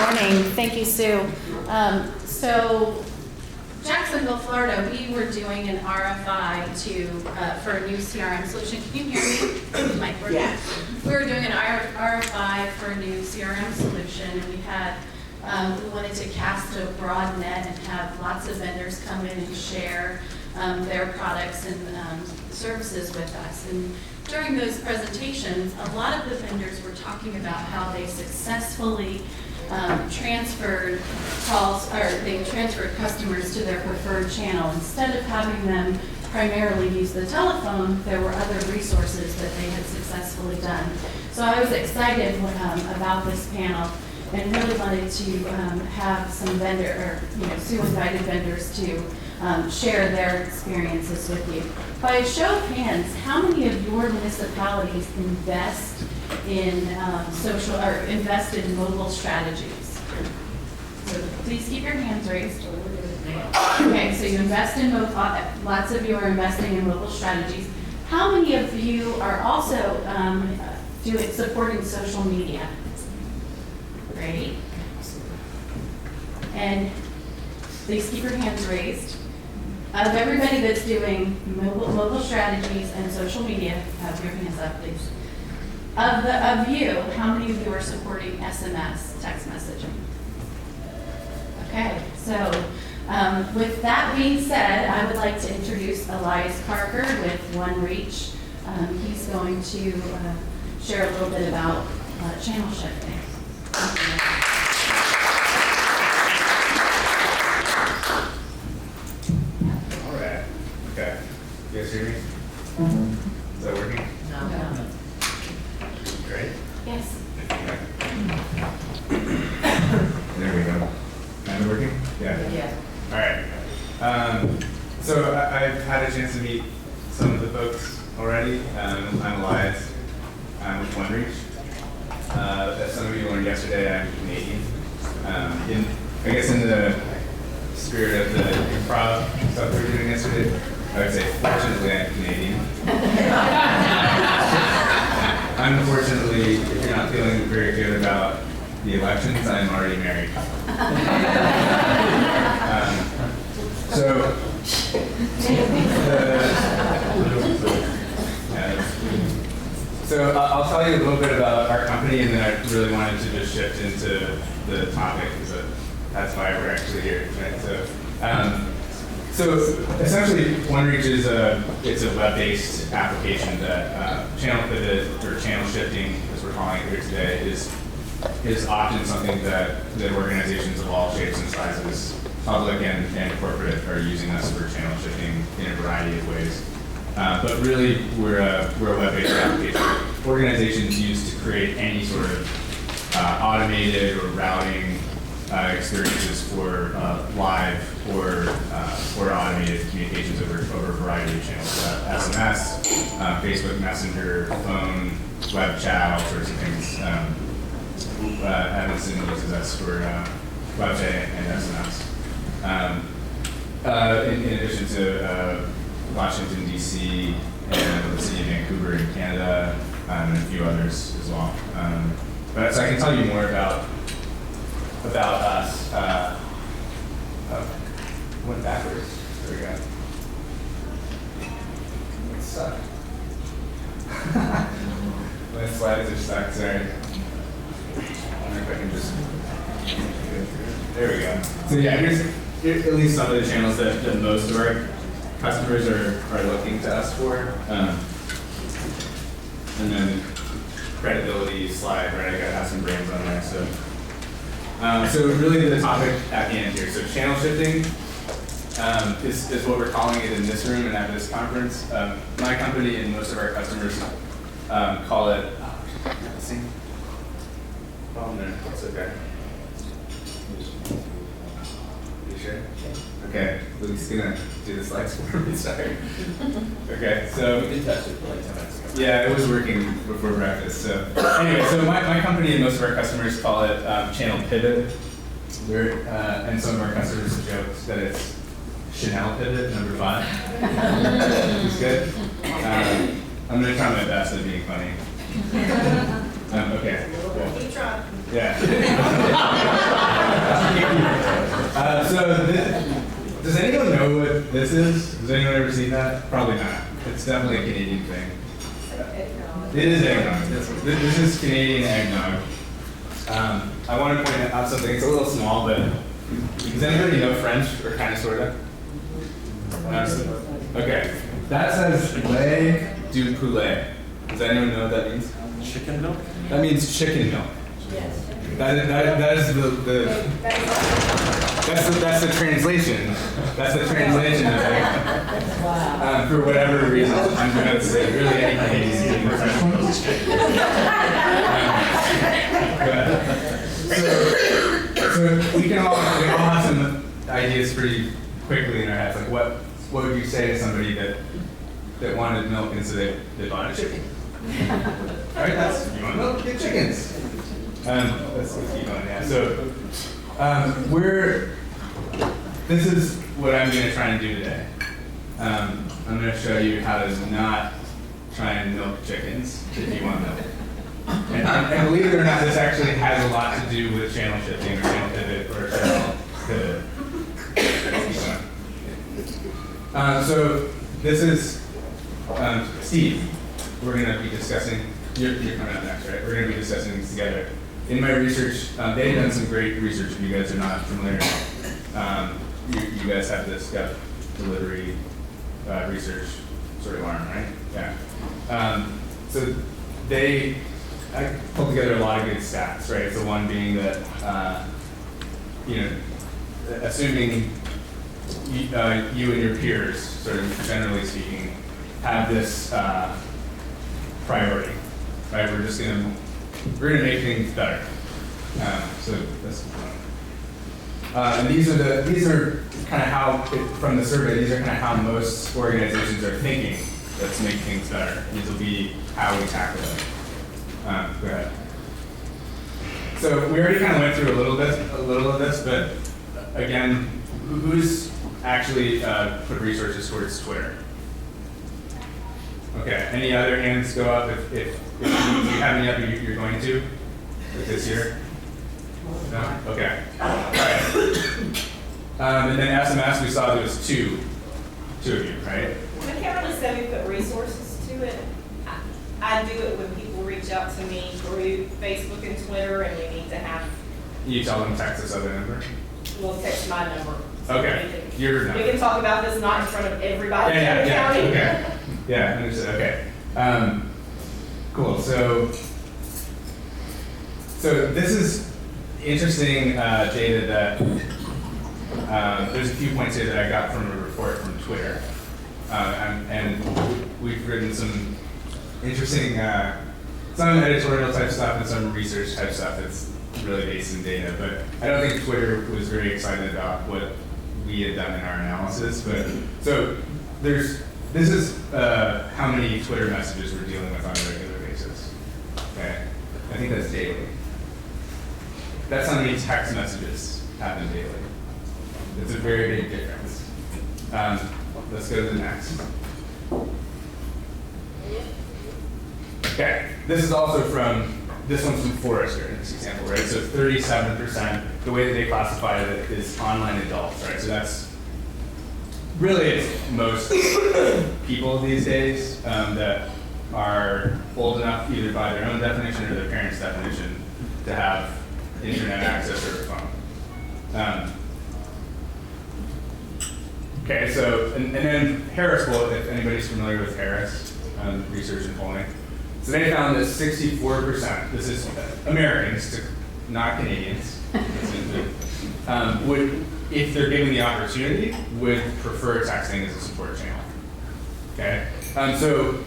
morning. Thank you, Sue. So Jacksonville, Florida, we were doing an RFI for a new CRM solution. Can you hear me? Mic working? Yeah. We were doing an RFI for a new CRM solution, and we had we wanted to cast a broad net and have lots of vendors come in and share their products and services with us. And during those presentations, a lot of the vendors were talking about how they successfully transferred calls, or they transferred customers to their preferred channel. Instead of having them primarily use the telephone, there were other resources that they had successfully done. So I was excited about this panel and really wanted to have some Sue invited vendors to share their experiences with you. By a show of hands, how many of your municipalities invest in invest in mobile strategies? So please keep your hands raised. Okay, so you invest in lots of you are investing in mobile strategies. How many of you are also supporting social media? Great. And please keep your hands raised. Out of everybody that's doing mobile strategies and social media, have your hands up, please. Of you, how many of you are supporting SMS, text messaging? Okay, so with that being said, I would like to introduce Elias Parker with OneReach. He's going to share a little bit about channel shifting. All right. Okay. You guys hear me? Is that working? No. Great. Yes. Okay. There we go. Kind of working? Yeah. Yeah. All right. So I've had a chance to meet some of the folks already. I'm Elias. I'm with OneReach. As some of you learned yesterday, I'm Canadian. I guess in the spirit of the improv stuff we were doing yesterday, I would say, fortunately, I'm Canadian. Unfortunately, if you're not feeling very good about the elections, I'm already married. So I'll tell you a little bit about our company, and then I really wanted to just shift into the topic, because that's why we're actually here tonight. So essentially, OneReach is a web-based application that channel pivot, or channel shifting, as we're calling it here today, is often something that organizations of all shapes and sizes, public and corporate, are using us for channel shifting in a variety of ways. But really, we're a web-based application organizations use to create any sort of automated or routing experiences for live or automated communications over a variety of channels. SMS, Facebook Messenger, phone, web chat, all sorts of things. Evanston uses us for web chat and SMS. In addition to Washington, D.C., and the city of Vancouver in Canada, and a few others as well. So I can tell you more about us. Went backwards. There we go. It sucked. My slides are stuck, sorry. I wonder if I can just go through. There we go. So yeah, here's at least some of the channels that most of our customers are looking to us for. And then credibility slide, right? I gotta have some brains on there. So really the topic at the end here. So channel shifting is what we're calling it in this room and at this conference. My company and most of our customers call it, it's okay. You sure? Okay, Luke's gonna do the slides for me, sorry. Okay, so we did test it for like 10 minutes ago. Yeah, it was working before breakfast. So anyway, so my company and most of our customers call it channel pivot. And some of our customers have joked that it's Chanel pivot, number 5. It's good. I'm gonna try my best at being funny. Okay. Cool. Yeah. Does anyone know what this is? Has anyone ever seen that? Probably not. It's definitely a Canadian thing. It is eggnog. This is Canadian eggnog. I want to point out something. It's a little small, but does anybody know French or kind of sort of? Okay. That says lait du poulet. Does anyone know what that means? Chicken milk? That means chicken milk. Yes. That is that's the translation. That's the translation of it. Wow. For whatever reason, I'm going to say really anything speaking French. So we can all have some ideas pretty quickly in our heads. Like what would you say to somebody that wanted milk and so they bought a chicken? All right, you want milk? Get chickens. Let's keep going. Yeah. So this is what I'm going to try and do today. I'm going to show you how to not try and milk chickens if you want milk. And believe it or not, this actually has a lot to do with channel shifting or channel pivot or channel pivot. So this is Steve. We're going to be discussing, you're coming up next, right? We're going to be discussing these together. In my research, they've done some great research if you guys are not familiar. You guys have this gut delivery research sort of arm, right? Yeah. So I pulled together a lot of good stats, right? So one being that, assuming you and your peers, sort of generally speaking, have this priority, right? We're gonna make things better. So that's one. And these are kind of how, from the survey, these are kind of how most organizations are thinking. Let's make things better. These will be how we tackle it. Go ahead. So we already kind of went through a little of this, but again, who's actually put resources towards Twitter? Okay. Any other hands go up if you have any up you're going to like this year? No? Okay. All right. And then SMS, we saw there was two of you, right? I can't really say we put resources to it. I do it when people reach out to me through Facebook and Twitter, and we need to have. You tell them text this other number? We'll text my number. Okay. Your number. We can talk about this not in front of everybody in the county. Okay. Yeah, understood. Okay. Cool. So this is interesting data that there's a few points here that I got from a report from Twitter, and we've written some interesting, some editorial type stuff and some research type stuff that's really based in data. But I don't think Twitter was very excited about what we had done in our analysis. But so this is how many Twitter messages we're dealing with on a regular basis. Okay, I think that's daily. That's how many text messages happen daily. It's a very big difference. Let's go to the next. Okay, this one's from Forrester in this example, right? So 37%, the way that they classify it is online adults, right? So that's really it's most people these days that are old enough, either by their own definition or their parents' definition, to have internet access or a phone. Okay, so, and then Harris Poll, if anybody's familiar with Harris, research and polling. So they found that 64%, this is Americans, not Canadians, would, if they're given the opportunity, would prefer texting as a support channel. Okay, so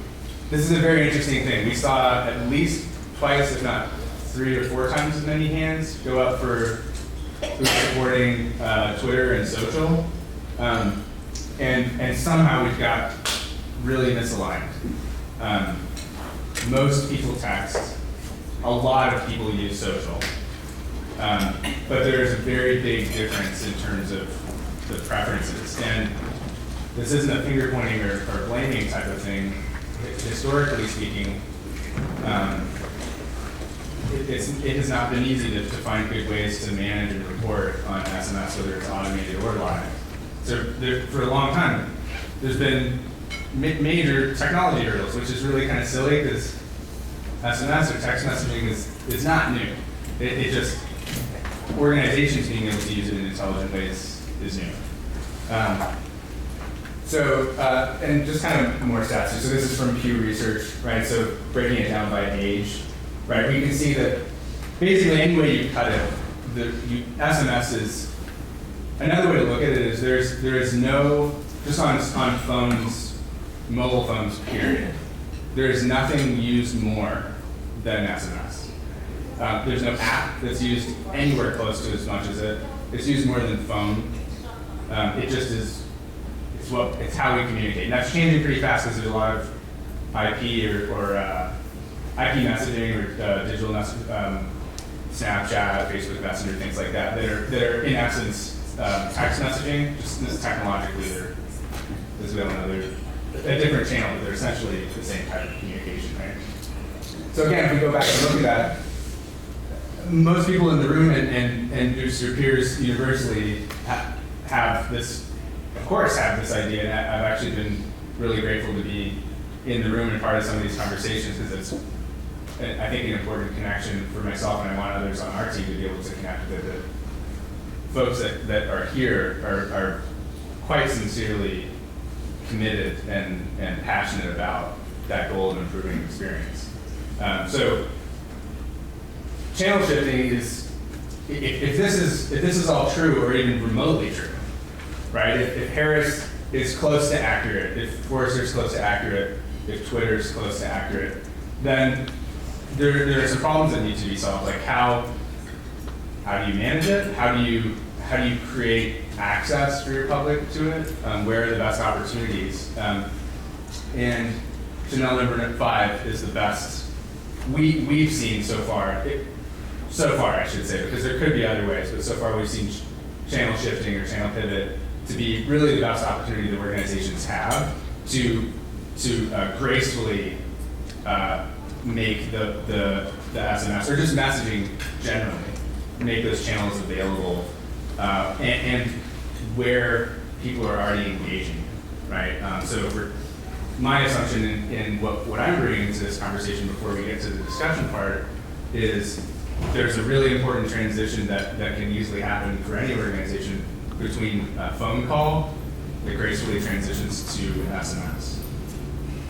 this is a very interesting thing. We saw at least twice, if not 3 or 4 times as many hands go up for supporting Twitter and social. And somehow we've got really misaligned. Most people text, a lot of people use social. But there's a very big difference in terms of the preferences. And this isn't a finger pointing or blaming type of thing. Historically speaking, it has not been easy to find good ways to manage and report on SMS, whether it's automated or live. So for a long time, there's been major technology hurdles, which is really kind of silly because SMS or text messaging is not new. It just, organizations being able to use it in intelligent ways is new. And just kind of more stats. So this is from Pew Research, right? So breaking it down by age, right? We can see that basically any way you cut it, SMS is, another way to look at it is there is no, just on phones, mobile phones, period, there is nothing used more than SMS. There's no app that's used anywhere close to as much as it. It's used more than phone. It just is, it's how we communicate. And that's changing pretty fast because there's a lot of IP or IP messaging or digital Snapchat, Facebook Messenger, things like that that are in essence text messaging, just technologically as we all know, they're a different channel, but they're essentially the same type of communication, right? So again, if we go back and look at that, most people in the room and just your peers universally have this, of course, have this idea, and I've actually been really grateful to be in the room and part of some of these conversations because it's, I think, an important connection for myself, and I want others on our team to be able to connect with it. Folks that are here are quite sincerely committed and passionate about that goal of improving experience. So channel shifting is, if this is all true or even remotely true, right? If Harris is close to accurate, if Forrester is close to accurate, if Twitter is close to accurate, then there are some problems that need to be solved. Like how do you manage it? How do you create access for your public to it? Where are the best opportunities? And Chanel number 5 is the best we've seen so far. So far, I should say, because there could be other ways, but so far we've seen channel shifting or channel pivot to be really the best opportunity that organizations have to gracefully make the SMS or just messaging generally, make those channels available and where people are already engaging, right? So for my assumption in what I'm bringing into this conversation before we get to the discussion part is there's a really important transition that can easily happen for any organization between a phone call that gracefully transitions to SMS.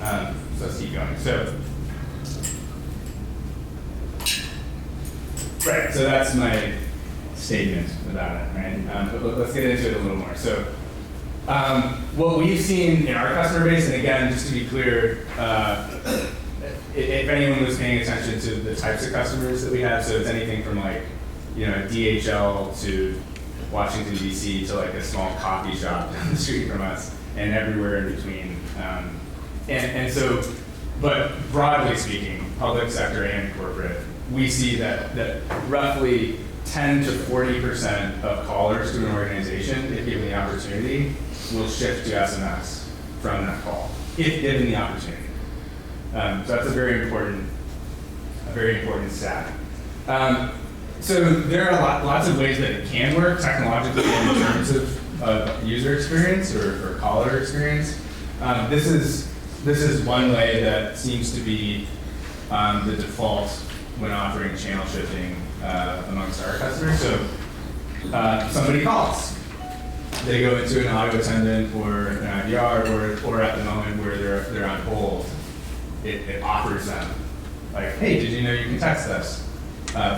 So let's keep going. Right, so that's my statement about it, right? But let's get into it a little more. So what we've seen in our customer base, and again, just to be clear, if anyone was paying attention to the types of customers that we have, so it's anything from like, DHL to Washington, D.C. to like a small coffee shop down the street from us and everywhere in between. But broadly speaking, public sector and corporate, we see that roughly 10 to 40% of callers to an organization, if given the opportunity, will shift to SMS from that call, if given the opportunity. So that's a very important stat. So there are lots of ways that it can work technologically in terms of user experience or caller experience. This is one way that seems to be the default when offering channel shifting amongst our customers. So somebody calls. They go into an auto attendant or an IVR or at the moment where they're on hold, it offers them like, hey, did you know you can text us?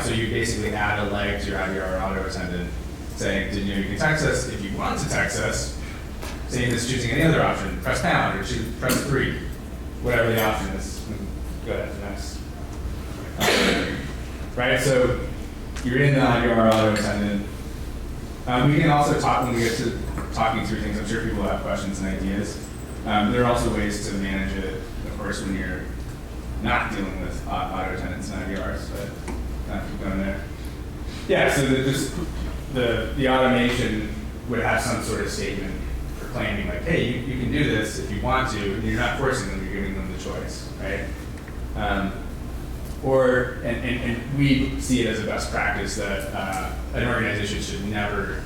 So you basically add a leg to your IVR auto attendant saying, did you know you can text us? If you want to text us, same as choosing any other option, press pound or press 3, whatever the option is. Go ahead, next. Right, so you're in the IVR auto attendant. We can also talk when we get to talking through things. I'm sure people have questions and ideas. There are also ways to manage it, of course, when you're not dealing with auto attendants and IVRs, but not keep going there. Yeah, so the automation would have some sort of statement proclaiming like, hey, you can do this if you want to, and you're not forcing them, you're giving them the choice, right? and we see it as a best practice that an organization should never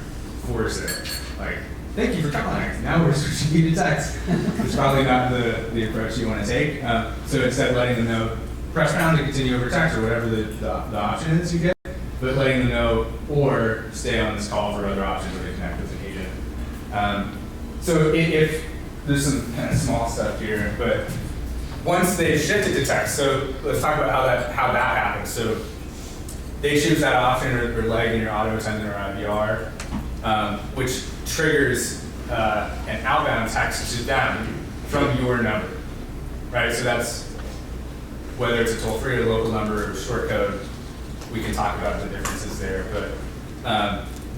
force it. Like, thank you for calling. Now we're switching you to text. It's probably not the approach you want to take. So instead, letting them know, press pound to continue over text or whatever the option is you get, but letting them know or stay on this call for other options or to connect with an agent. So if there's some kind of small stuff here, but once they shifted to text, so let's talk about how that happens. So they choose that option or leg in your auto attendant or IVR, which triggers an outbound text to them from your number, right? So that's whether it's a toll-free or local number or short code. We can talk about the differences there, but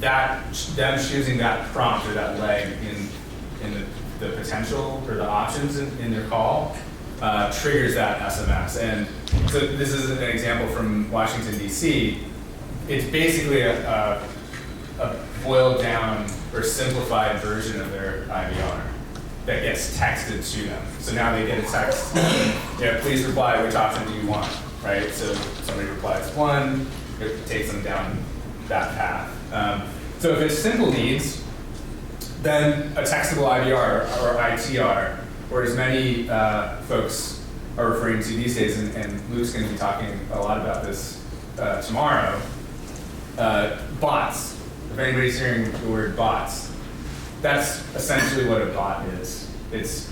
them choosing that prompt or that leg in the potential or the options in their call triggers that SMS. And so this is an example from Washington, D.C. It's basically a boiled down or simplified version of their IVR that gets texted to them. So now they get a text, please reply, which option do you want, right? So somebody replies 1, it takes them down that path. So if it's simple needs, then a textable IVR or ITR, or as many folks are referring to these days, and Luke's going to be talking a lot about this tomorrow, bots. If anybody's hearing the word bots, that's essentially what a bot is. It's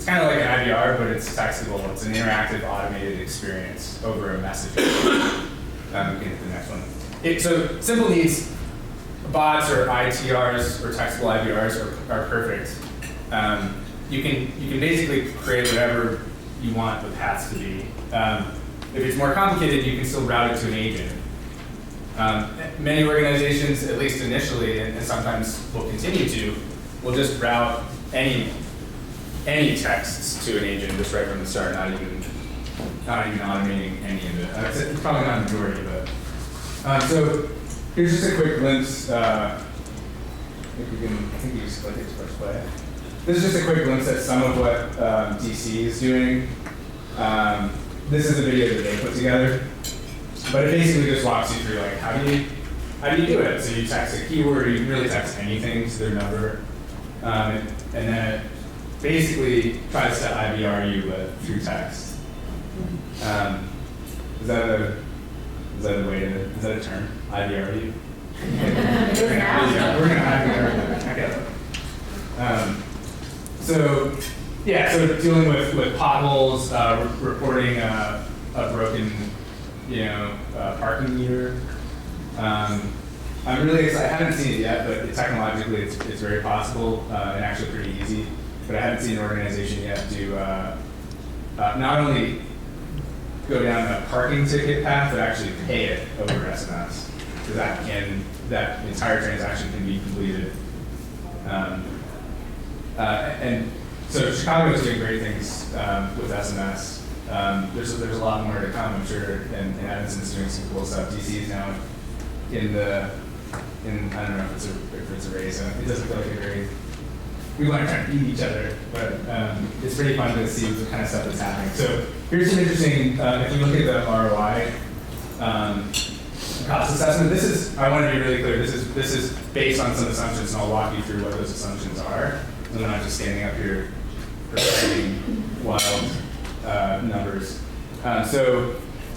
kind of like an IVR, but it's textable. It's an interactive, automated experience over a message. We can hit the next one. So simple needs, bots or ITRs or textable IVRs are perfect. You can basically create whatever you want the paths to be. If it's more complicated, you can still route it to an agent. Many organizations, at least initially, and sometimes will continue to, will just route any texts to an agent just right from the start, not even automating any of it. It's probably not a majority, but so here's just a quick glimpse. I think you just click it to press play. This is just a quick glimpse at some of what DC is doing. This is a video that they put together, but it basically just walks you through like how do you do it. So you text a keyword, or you can really text anything to their number, and then it basically tries to IVR you through text. Is that a term? IVR you? We're gonna IVR. Okay. So dealing with potholes, reporting a broken, parking meter. I'm really excited. I haven't seen it yet, but technologically it's very possible and actually pretty easy. But I haven't seen an organization yet do not only go down the parking ticket path, but actually pay it over SMS. So that entire transaction can be completed. And so Chicago is doing great things with SMS. There's a lot more to come, I'm sure, and Evanston's doing some cool stuff. DC is now in I don't know if it's a race. It doesn't feel like a very, we want to try to beat each other, but it's pretty fun to see the kind of stuff that's happening. So here's some interesting, if you look at the ROI cost assessment, I want to be really clear, this is based on some assumptions, and I'll walk you through what those assumptions are. I'm not just standing up here reciting wild numbers. So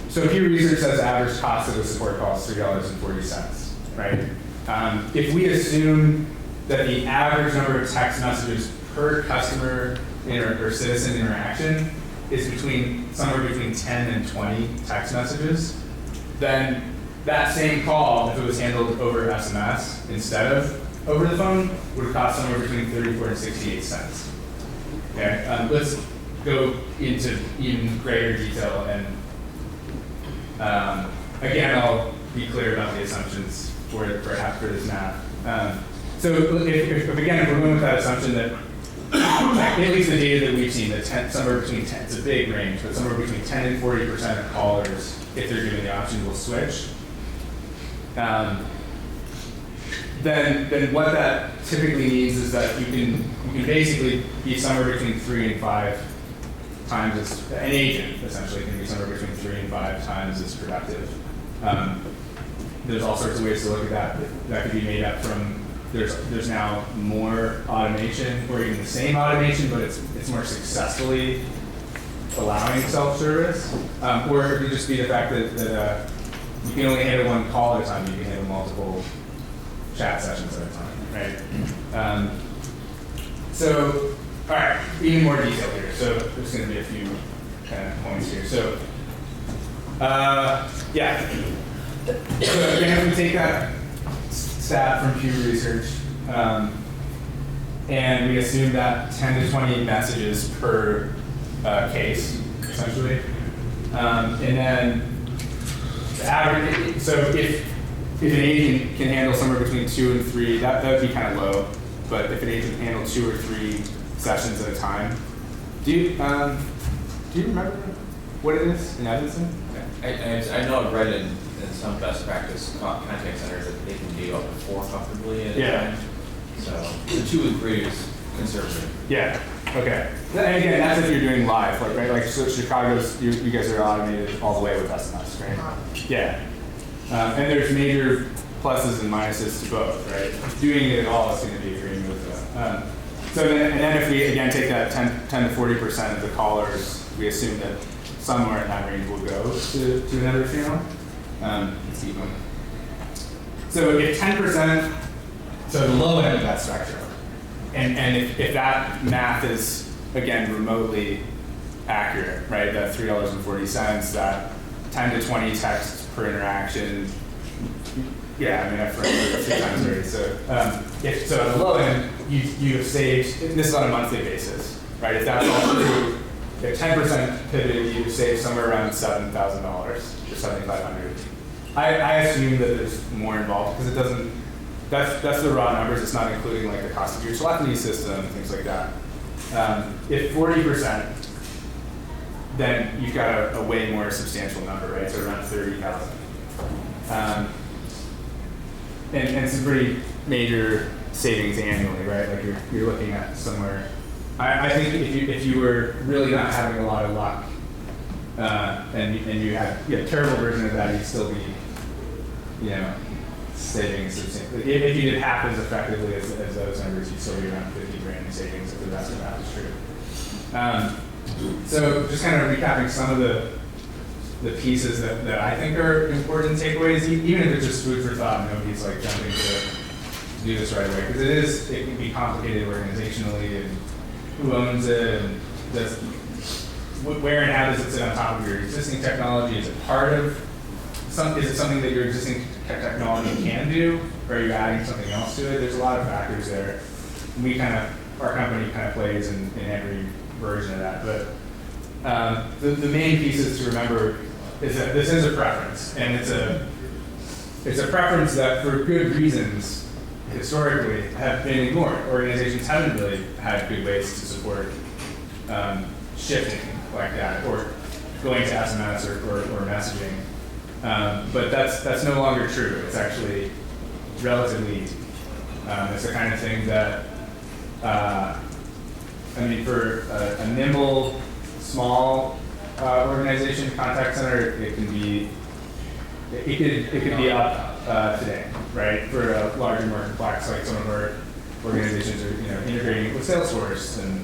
Pew Research says average cost of a support call is $3.40, right? If we assume that the average number of text messages per customer or citizen interaction is somewhere between 10 and 20 text messages, then that same call, if it was handled over SMS instead of over the phone, would cost somewhere between 34 and 68 cents. Okay, let's go into even greater detail, and again, I'll be clear about the assumptions for this math. So if we're going with that assumption that at least the data that we've seen, that somewhere between 10, it's a big range, but somewhere between 10 and 40% of callers, if they're given the option, will switch. Then what that typically means is that you can basically be somewhere between 3 and 5 times an agent essentially can be somewhere between 3 and 5 times as productive. There's all sorts of ways to look at that. That could be made up from, there's now more automation, or even the same automation, but it's more successfully allowing self-service. Or it could just be the fact that you can only handle one call at a time, you can handle multiple chat sessions at a time, right? So, all right, even more detail here. So there's going to be a few kind of points here. So, yeah. So again, if we take that stat from Pew Research, and we assume that 10 to 20 messages per case, essentially, and then the average. So if an agent can handle somewhere between 2 and 3, that would be kind of low. But if an agent can handle 2 or 3 sessions at a time, do you remember what it is in Evanston? I know I've read in some best practice contact centers that they can do up to 4 comfortably at a time. So the 2 and 3 is conservative. Yeah. Okay. And again, that's if you're doing live, like right, like so Chicago's. You guys are automated all the way with SMS, right? Yeah. And there's major pluses and minuses to both, right? Doing it at all is going to be agreeing with them. So then if we again take that 10 to 40% of the callers, we assume that somewhere in that range will go to another channel. Let's keep going. So if 10%, so the low end of that spectrum, and if that math is again remotely accurate, right? That $3.40, that 10 to 20 texts per interaction. Yeah, I mean I've read it a few times already. So so at the low end, you have saved. And this is on a monthly basis, right? If that's all true, if 10% pivoted, you've saved somewhere around $7,000 or $7,500. I assume that there's more involved because it doesn't. That's the raw numbers. It's not including like the cost of your telephony system and things like that. If 40%, then you've got a way more substantial number, right? So around 30,000. And some pretty major savings annually, right? Like you're looking at somewhere. I think if you were really not having a lot of luck, and you had a terrible version of that, you'd still be, saving substantially. If you did half as effectively as those numbers, you'd still be around 50 grand in savings if the rest of that is true. So just kind of recapping some of the pieces that I think are important takeaways, even if it's just food for thought, nobody's like jumping to do this right away, because it can be complicated organizationally, and who owns it, and where and how does it sit on top of your existing technology? Is it part of is it something that your existing technology can do, or are you adding something else to it? There's a lot of factors there. Our company kind of plays in every version of that, but the main pieces to remember is that this is a preference, and it's a preference that for good reasons historically have been ignored. Organizations haven't really had good ways to support shifting like that, or going to SMS or messaging. But that's no longer true. It's actually relatively easy. It's the kind of thing that, for a nimble, small organization, contact center, it could be up today, right? For a larger, more complex, like some of our organizations are, integrating with Salesforce and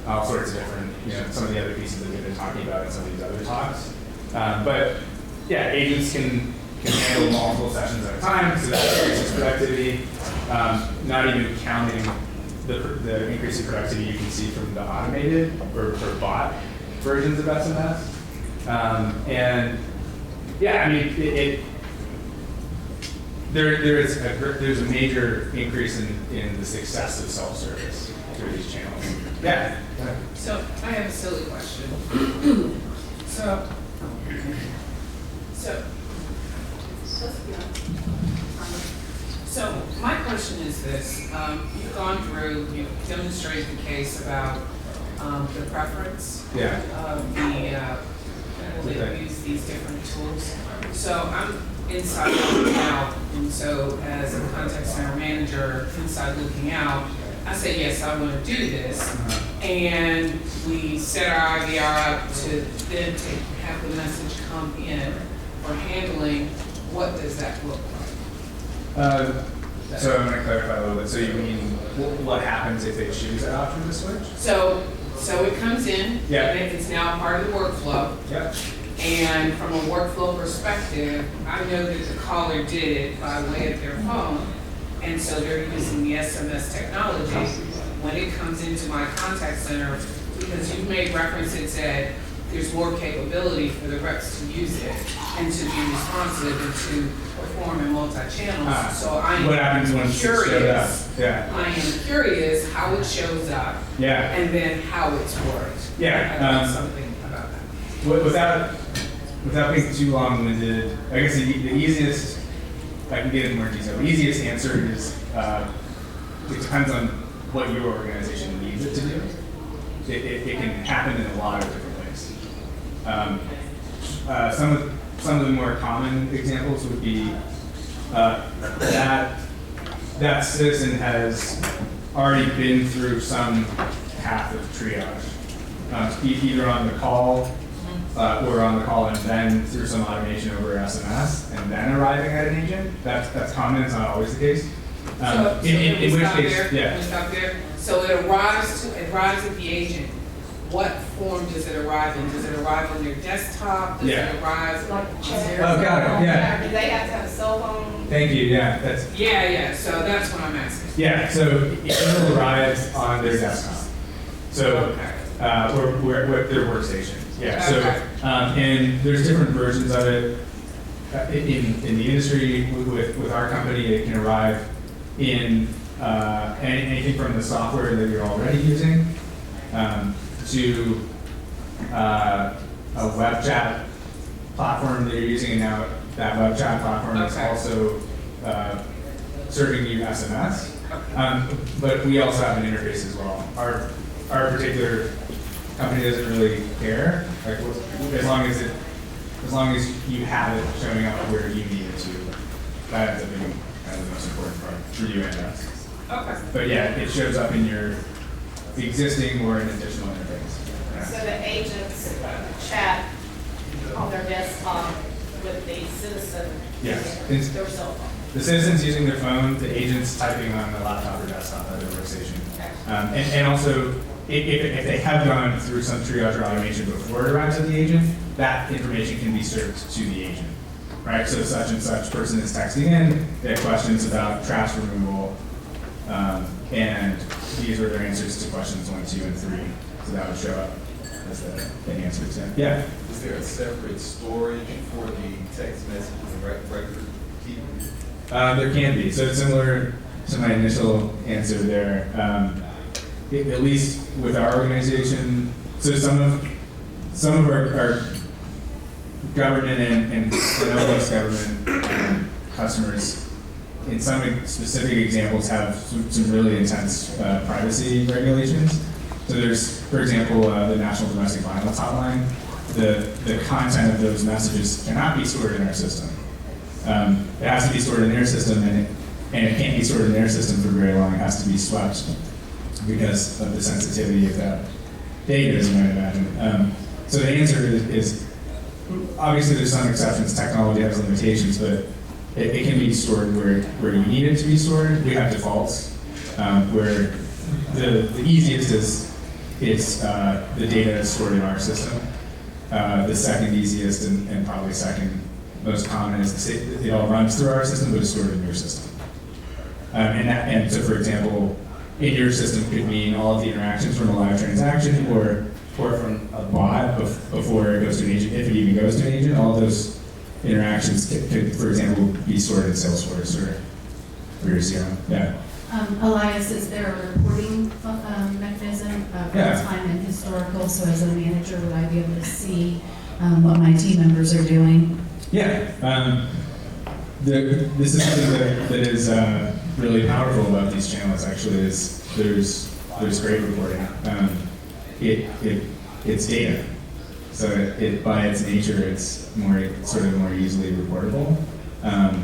all sorts of different, some of the other pieces that we've been talking about in some of these other talks. But yeah, agents can handle multiple sessions at a time, so that increases productivity. Not even counting the increase in productivity you can see from the automated or bot versions of SMS. And yeah, there's a major increase in the success of self-service through these channels. Yeah. So I have a silly question. So my question is this: you've gone through, you've demonstrated the case about the preference of the people that use these different tools. So I'm inside looking out, and so as a contact center manager, inside looking out, I say yes, I want to do this, and we set our IVR up to then have the message come in for handling, what does that look like? So I'm going to clarify a little bit. So you mean what happens if they choose that option to switch? So it comes in, Yeah. and it's now part of the workflow. Yep. And from a workflow perspective, I know that the caller did it by way of their phone, and so they're using the SMS technology. When it comes into my contact center, because you've made reference and said there's more capability for the reps to use it and to be responsive and to perform in multi-channels. So I What happens when am it's showed up? curious. Yeah. I am curious how it shows up Yeah. and then how it's worked. Yeah, I know something about that. Without being too long-winded, I guess the easiest, I can get into more detail, the easiest answer is, it depends on what your organization needs it to do. It can happen in a lot of different ways. Some of the more common examples would be that citizen has already been through some path of triage, either on the call or on the call and then through some automation over SMS and then arriving at an agent. That's common. It's not always the case. In which case, yeah. Can we stop there? So it arrives at the agent. What form does it arrive in? Does it arrive on their desktop? Does Yeah. it arrive Like on chat. their? Oh, got it. Yeah. Do they have to have a cell phone? Thank you. Yeah. That's Yeah, so that's what I'm asking. yeah. So it will arrive on their desktop. So Okay. or their workstation. Yeah. So Okay. and there's different versions of it in the industry. With our company, it can arrive in anything from the software that you're already using to a web chat platform that you're using, and now that web chat platform is Okay. also serving you SMS. But we also have an interface as well. Our particular company doesn't really care, like as long as you have it showing up where you need it to. That ends up being kind of the most important part for you and us. Okay. But yeah, it shows up in your existing or an additional interface. Yeah. So the agents chat on their desktop with the citizen Yes. using their cell phone. The citizen's using their phone, the agent's typing on the laptop or desktop at their workstation. And also, if they have gone through some triage or automation before it arrives at the agent, that information can be served to the agent, right? So such and such person is texting in, they have questions about trash removal, and these were their answers to questions 1, 2, and 3. So that would show up as the answers. Yeah. Is there a separate storage for the text messages and record keeping? There can be. So it's similar to my initial answer there. At least with our organization, so some of our government and almost government customers, in some specific examples, have some really intense privacy regulations. So there's, for example, the National Domestic Violence Hotline. The content of those messages cannot be stored in our system. It has to be stored in their system, and it can't be stored in their system for very long. It has to be swept because of the sensitivity of that data, as you might imagine. So the answer is obviously there's some exceptions. Technology has limitations, but it can be stored where you need it to be stored. We have defaults where the easiest is the data is stored in our system. The second easiest and probably second most common is it all runs through our system, but it's stored in your system. And so, for example, in your system could mean all of the interactions from a live transaction or from a bot before it goes to an agent, if it even goes to an agent. All of those interactions could, for example, be stored in Salesforce or your CRM. Yeah. Elias, is there a reporting mechanism, Yeah. real-time and historical, so as a manager, would I be able to see what my team members are doing? Yeah. This is something that is really powerful about these channels. Actually, is there's great reporting. It's data, so it by its nature it's more easily reportable.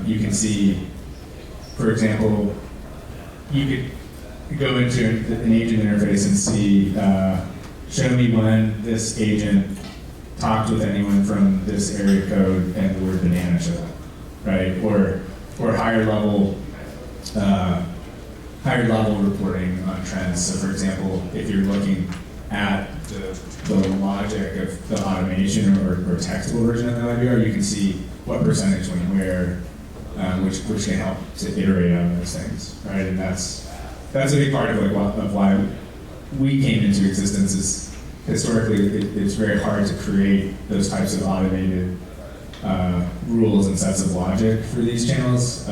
You can see, for example, you could go into an agent interface and see, show me when this agent talked with anyone from this area code and the word banana showed up, right? Or higher level reporting on trends. So for example, if you're looking at the logic of the automation or textable version of the IBR, you can see what percentage went where, which can help to iterate on those things, right? And that's a big part of why we came into existence. Is historically it's very hard to create those types of automated rules and sets of logic for these channels.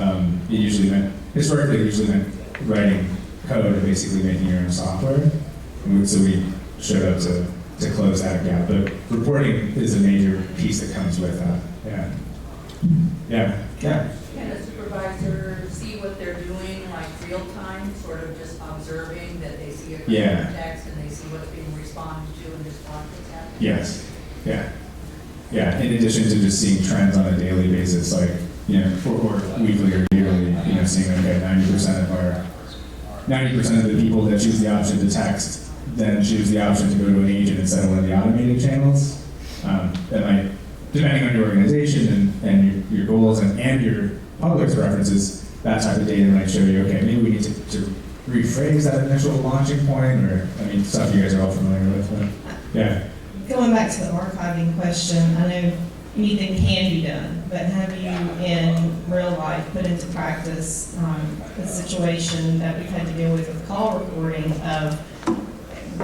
Historically it usually meant writing code and basically making your own software. So we showed up to close that gap. But reporting is a major piece that comes with that. Yeah. Can a supervisor see what they're doing, like real time, sort of just observing that they see a Yeah. text and they see what's being responded to and just watch what's happening? Yes. Yeah. In addition to just seeing trends on a daily basis, like, or weekly or yearly, seeing, okay, 90% of the people that choose the option to text then choose the option to go to an agent instead of one of the automated channels. That might, depending on your organization and your goals and your public's preferences, that type of data might show you, okay, maybe we need to rephrase that initial launching point, or, stuff you guys are all familiar with, but, yeah. Going back to the archiving question, I know anything can be done, but have you in real life put into practice a situation that we've had to deal with call recording of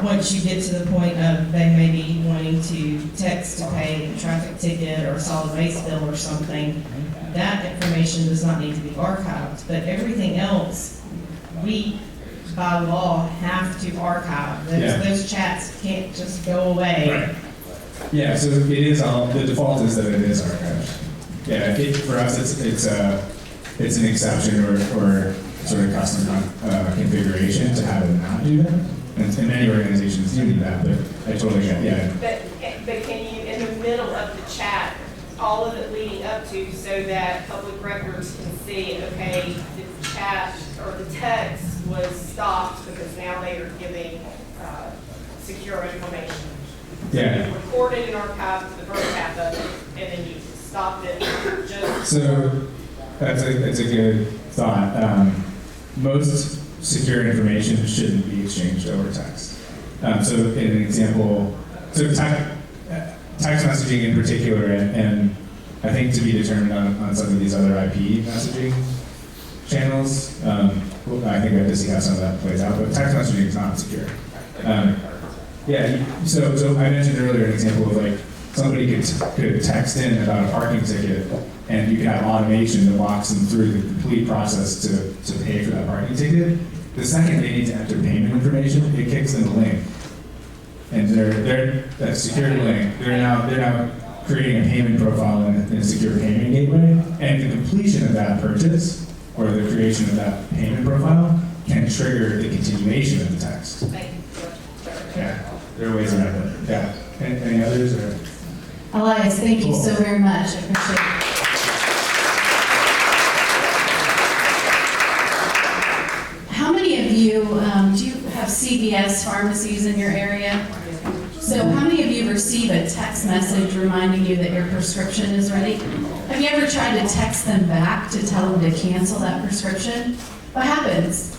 once you get to the point of they may be wanting to text to pay a traffic ticket or a solid waste bill or something, that information does not need to be archived, but everything else, we by law have to archive. Those chats can't just go away. Right. Yeah, so it is the default is that it is archived. Yeah, for us it's an exception or sort of custom configuration to have it not do that. And many organizations do that, but I totally get it. But can you, in the middle of the chat, all of it leading up to, so that public records can see, okay, the chat or the text was stopped because now they are giving secure information. Yeah. You recorded and archived the first half of it, and then you stopped it just. So that's a good thought. Most secure information shouldn't be exchanged over text. So in an example, text messaging in particular, and I think to be determined on some of these other IP messaging channels, I think we have to see how some of that plays out, but text messaging is not secure. So I mentioned earlier an example of like somebody could text in about a parking ticket, and you can have automation that walks them through the complete process to pay for that parking ticket. The second they need to enter payment information, it kicks in the link, and they're that secure link. They're now creating a payment profile in a secure payment gateway, and the completion of that purchase or the creation of that payment profile can trigger the continuation of the text. Yeah, there are ways around it. Yeah. Any others? Or? Elias, thank you so very much. I appreciate it. How many of you, do you have CVS pharmacies in your area? So how many of you receive a text message reminding you that your prescription is ready? Have you ever tried to text them back to tell them to cancel that prescription? What happens?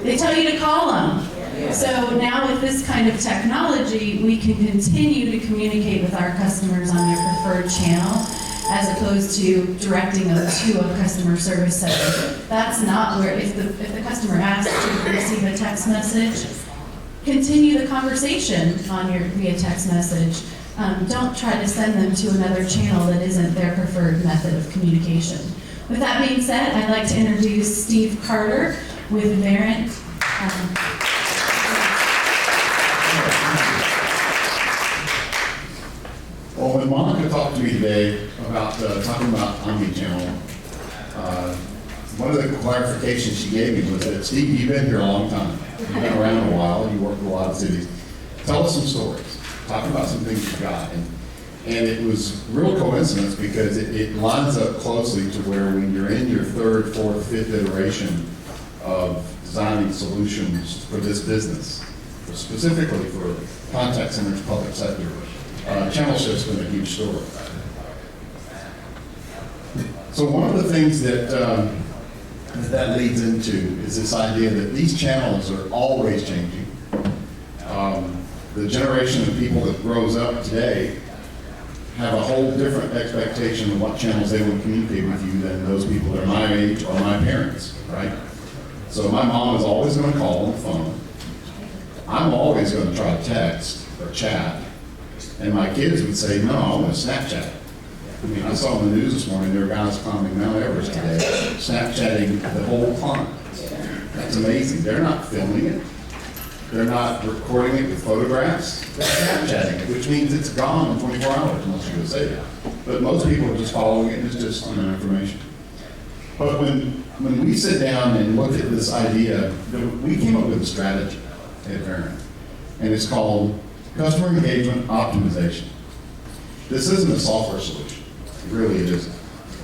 They tell you to call them. So now with this kind of technology, we can continue to communicate with our customers on their preferred channel, as opposed to directing them to a customer service center. That's not where, if the customer asks to receive a text message, continue the conversation via text message. Don't try to send them to another channel that isn't their preferred method of communication. With that being said, I'd like to introduce Steve Carter with Verint. Well, when Monica talked to me today about talking about omnichannel, one of the clarifications she gave me was that, Steve, you've been here a long time. You've been around a while. You worked with a lot of cities. Tell us some stories. Talk about some things you've got. And it was real coincidence because it lines up closely to where when you're in your third, fourth, fifth iteration of designing solutions for this business, specifically for contact centers, public sector. Channel shift's been a huge story. So one of the things that leads into is this idea that these channels are always changing. The generation of people that grows up today have a whole different expectation of what channels they would communicate with you than those people that are my age or my parents, right? So my mom is always going to call on the phone. I'm always going to try to text or chat. And my kids would say, no, I want to Snapchat. I mean, I saw in the news this morning, there were guys climbing Mount Everest today, Snapchatting the whole climb. That's amazing. They're not filming it. They're not recording it with photographs. They're Snapchatting it, which means it's gone in 24 hours unless you go save it. But most people are just following it, and it's just information. But when we sit down and look at this idea, we came up with a strategy at Verint, and it's called Customer Engagement Optimization. This isn't a software solution. Really, it isn't.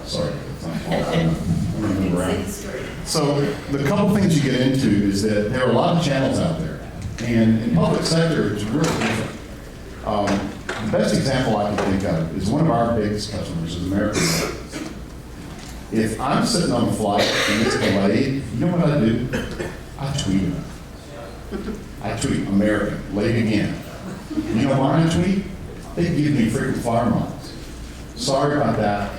Sorry. I'm gonna move around. So the couple things you get into is that there are a lot of channels out there. And in public sector, it's really different. The best example I can think of is one of our biggest customers is American Airlines. If I'm sitting on a flight and it's delayed, you know what I do? I tweet them. I tweet American, late again. You know why I tweet? They give me frequent flyer miles. Sorry about that.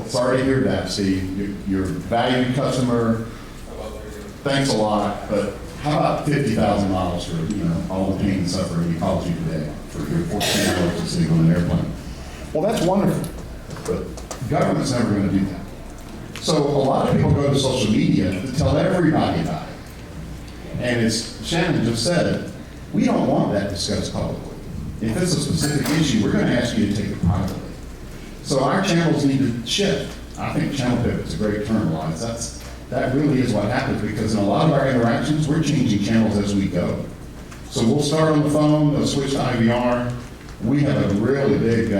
Sorry to hear that, Steve. You're a valued customer. Thanks a lot, but how about 50,000 miles for all the pain and suffering we caused you today for your 14 hours of sitting on an airplane? Well, that's wonderful, but government's never going to do that. So a lot of people go to social media to tell everybody about it. And as Shannon just said, we don't want that discussed publicly. If it's a specific issue, we're going to ask you to take it privately. So our channels need to shift. I think channel pivot's a great term, Elias. That really is what happens, because in a lot of our interactions, we're changing channels as we go. So we'll start on the phone, they'll switch to IVR. We have a really big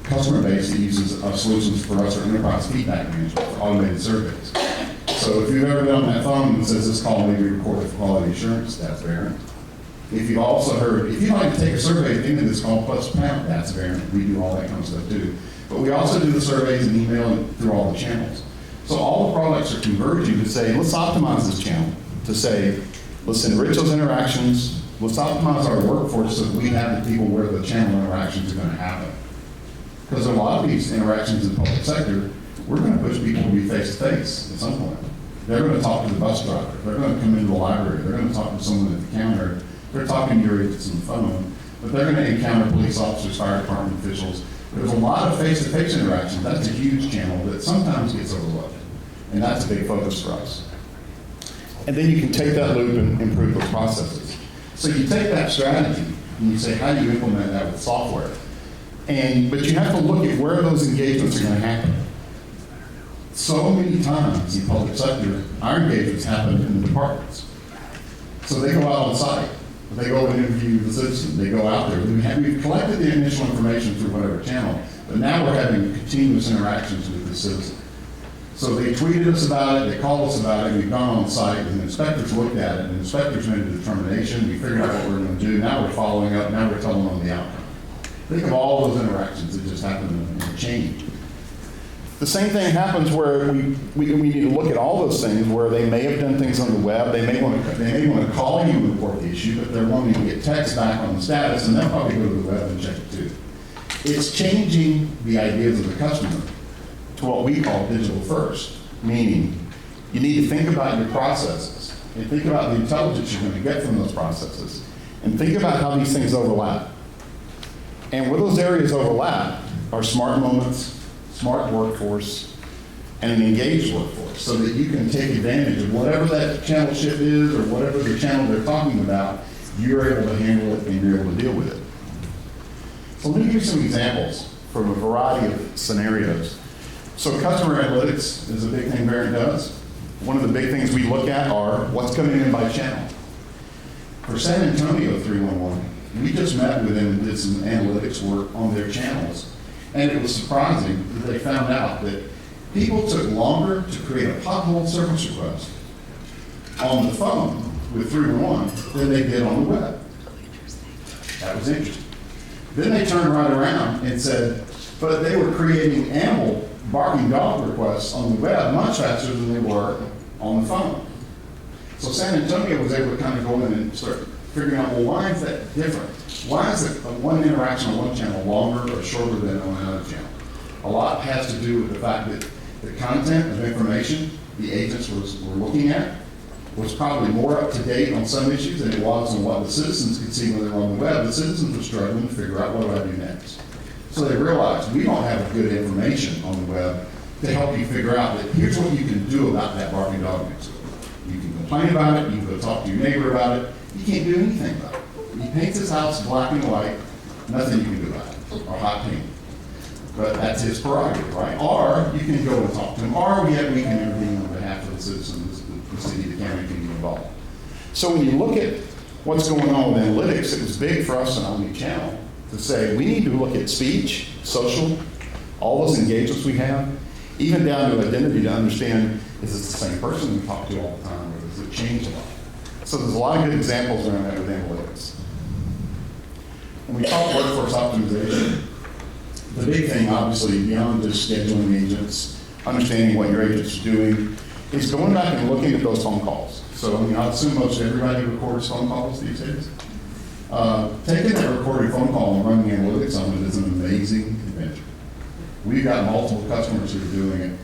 customer base that uses solutions for us, or enterprise feedback management for automated surveys. So if you've ever been on that phone and says this call may be recorded for quality assurance, that's Verint. If you've also heard, if you'd like to take a survey at the end of this call plus pound, that's Verint. We do all that kind of stuff too. But we also do the surveys and email it through all the channels. So all the products are converging to say, let's optimize this channel, to say, let's enrich those interactions, let's optimize our workforce so that we have the people where the channel interactions are going to happen. Because a lot of these interactions in the public sector, we're going to push people to be face-to-face at some point. They're going to talk to the bus driver. They're going to come into the library. They're going to talk to someone at the counter. They're talking to your agents on the phone, but they're going to encounter police officers, fire department officials. There's a lot of face-to-face interactions. That's a huge channel that sometimes gets overlooked, and that's a big focus for us. And then you can take that loop and improve those processes. So you take that strategy and you say, how do you implement that with software? But you have to look at where those engagements are going to happen. So many times in public sector, our engagements happen in the departments. So they go out on site. They go and interview the citizen. They go out there. We've collected the initial information through whatever channel, but now we're having continuous interactions with the citizen. So they tweeted us about it, they called us about it, we've gone on site, and the inspectors looked at it, and the inspectors made a determination, we figured out what we're going to do, now we're following up, now we're telling them the outcome. Think of all those interactions that just happened in a chain. The same thing happens where we need to look at all those things where they may have done things on the web, they may want to call you and report the issue, but they're wanting to get text back on the status, and they'll probably go to the web and check it too. It's changing the ideas of the customer to what we call digital first, meaning you need to think about your processes and think about the intelligence you're going to get from those processes and think about how these things overlap. And where those areas overlap are smart moments, smart workforce, and an engaged workforce so that you can take advantage of whatever that channel shift is or whatever the channel they're talking about, you're able to handle it and you're able to deal with it. So let me give you some examples from a variety of scenarios. So customer analytics is a big thing Verint does. One of the big things we look at are what's coming in by channel. For San Antonio 311, we just met with them and did some analytics work on their channels. And it was surprising that they found out that people took longer to create a pothole service request on the phone with 311 than they did on the web. That was interesting. Then they turned right around and said, but they were creating animal barking dog requests on the web much faster than they were on the phone. So San Antonio was able to kind of go in and start figuring out, well, why is that different? Why is it one interaction on one channel longer or shorter than on another channel? A lot has to do with the fact that the content of information the agents were looking at was probably more up to date on some issues than it was on what the citizens could see when they were on the web. The citizens were struggling to figure out, what do I do next? So they realized, we don't have good information on the web to help you figure out that here's what you can do about that barking dog next door. You can complain about it, you can go talk to your neighbor about it, you can't do anything about it. He paints his house black and white, nothing you can do about it, or hot pink. But that's his prerogative, right? Or you can go and talk to him, or we can intervene on behalf of the citizens, the city, the county can get involved. So when you look at what's going on with analytics, it was big for us in omnichannel to say we need to look at speech, social, all those engagements we have, even down to identity, to understand, is this the same person we talk to all the time, or does it change a lot? So there's a lot of good examples around that with analytics. When we talk workforce optimization, the big thing, obviously, beyond just scheduling agents, understanding what your agents are doing, is going back and looking at those phone calls. So, I assume most everybody records phone calls these days. Taking that recorded phone call and running analytics on it is an amazing adventure. We've got multiple customers who are doing it.